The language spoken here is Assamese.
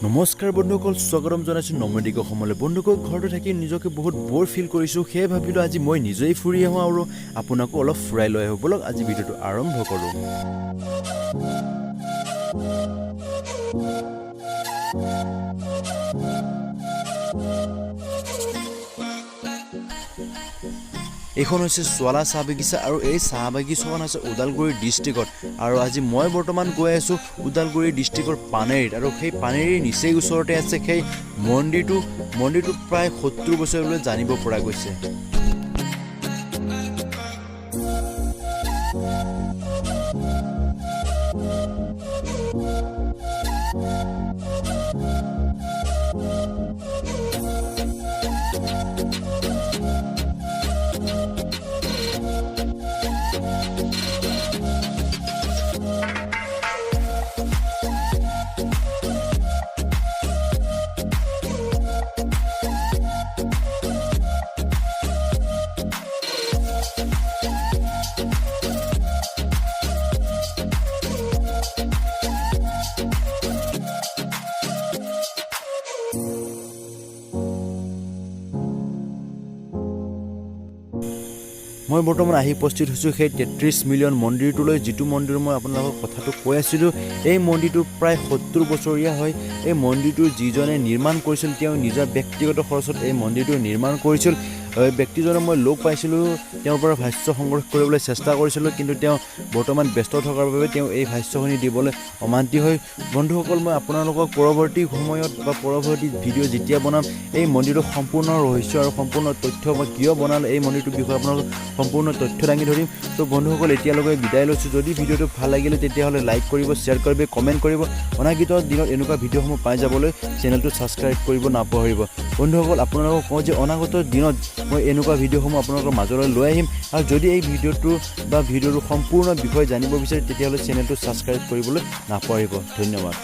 নমস্কাৰ বন্ধুসকল, স্বাগতম জনাইছোঁ নমদিক অসমলৈ। বন্ধুসকল, ঘৰতে থাকি নিজকে বহুত বৰ ফিল কৰিছোঁ, সেয়ে ভাবিলোঁ আজি মই নিজেই ফুৰি আহোঁ আৰু আপোনাকো অলপ ফুৰাই লৈ আহোঁ। বলক আজি ভিডিঅ'টো আৰম্ভ কৰোঁ। এইখন হৈছে চোৱালা চাহ বাগিচা আৰু এই চাহ বাগিচাখন আছে ওদালগুৰি ডিষ্ট্ৰিক্টত। আৰু আজি মই বৰ্তমান গৈ আছোঁ ওদালগুৰি ডিষ্ট্ৰিক্টৰ পানেৰীত, আৰু সেই পানেৰীৰ নিচেই ওচৰতে আছে সেই মন্দিৰটো প্ৰায় 70 বছৰলৈ জানিব পৰা গৈছে। মই বৰ্তমান আহি উপস্থিত হৈছোঁ সেই 33 মিলিয়ন মন্দিৰটোলৈ, যিটো মন্দিৰ মই আপোনালোকক কথাটো কৈ আছিলোঁ। এই মন্দিৰটো প্ৰায় 70 বছৰীয়া হয়। এই মন্দিৰটো যিজনে নিৰ্মাণ কৰিছিল তেওঁ নিজৰ ব্যক্তিগত খৰচত এই মন্দিৰটো নিৰ্মাণ কৰিছিল। ব্যক্তিজনক মই লগ পাইছিলোঁ, তেওঁৰ পৰা ভাষ্য সংগ্ৰহ কৰিবলৈ চেষ্টা কৰিছিলোঁ, কিন্তু তেওঁ বৰ্তমান ব্যস্ত থকাৰ বাবে তেওঁ এই ভাষ্যখিনি দিবলৈ অমান্তি হয়। বন্ধুসকল, মই আপোনালোকক পৰৱৰ্তী সময়ত বা পৰৱৰ্তী ভিডিঅ' যেতিয়া বনাম এই মন্দিৰটোৰ সম্পূৰ্ণ ৰহস্য আৰু সম্পূৰ্ণ তথ্য মই কিয় বনালোঁ এই মন্দিৰটোৰ বিষয়ে আপোনালোকক সম্পূৰ্ণ তথ্য দাঙি ধৰিম। তো বন্ধুসকল, এতিয়ালৈকে বিদায় লৈছোঁ। যদি ভিডিঅ'টো ভাল লাগিলে তেতিয়াহ'লে লাইক কৰিব, শ্বেয়াৰ কৰিব, কমেণ্ট কৰিব। অনাগত দিনত এনেকুৱা ভিডিঅ'সমূহ পাই যাবলৈ চেনেলটো ছাবস্ক্ৰাইব কৰিব নাপাহৰিব। বন্ধুসকল, আপোনালোকক কওঁ যে অনাগত দিনত মই এনেকুৱা ভিডিঅ'সমূহ আপোনালোকৰ মাজলৈ লৈ আহিম। আৰু যদি এই ভিডিঅ'টোৰ সম্পূৰ্ণ বিষয়ে জানিব বিচাৰে তেতিয়াহ'লে চেনেলটো ছাবস্ক্ৰাইব কৰিবলৈ নাপাহৰিব। ধন্যবাদ।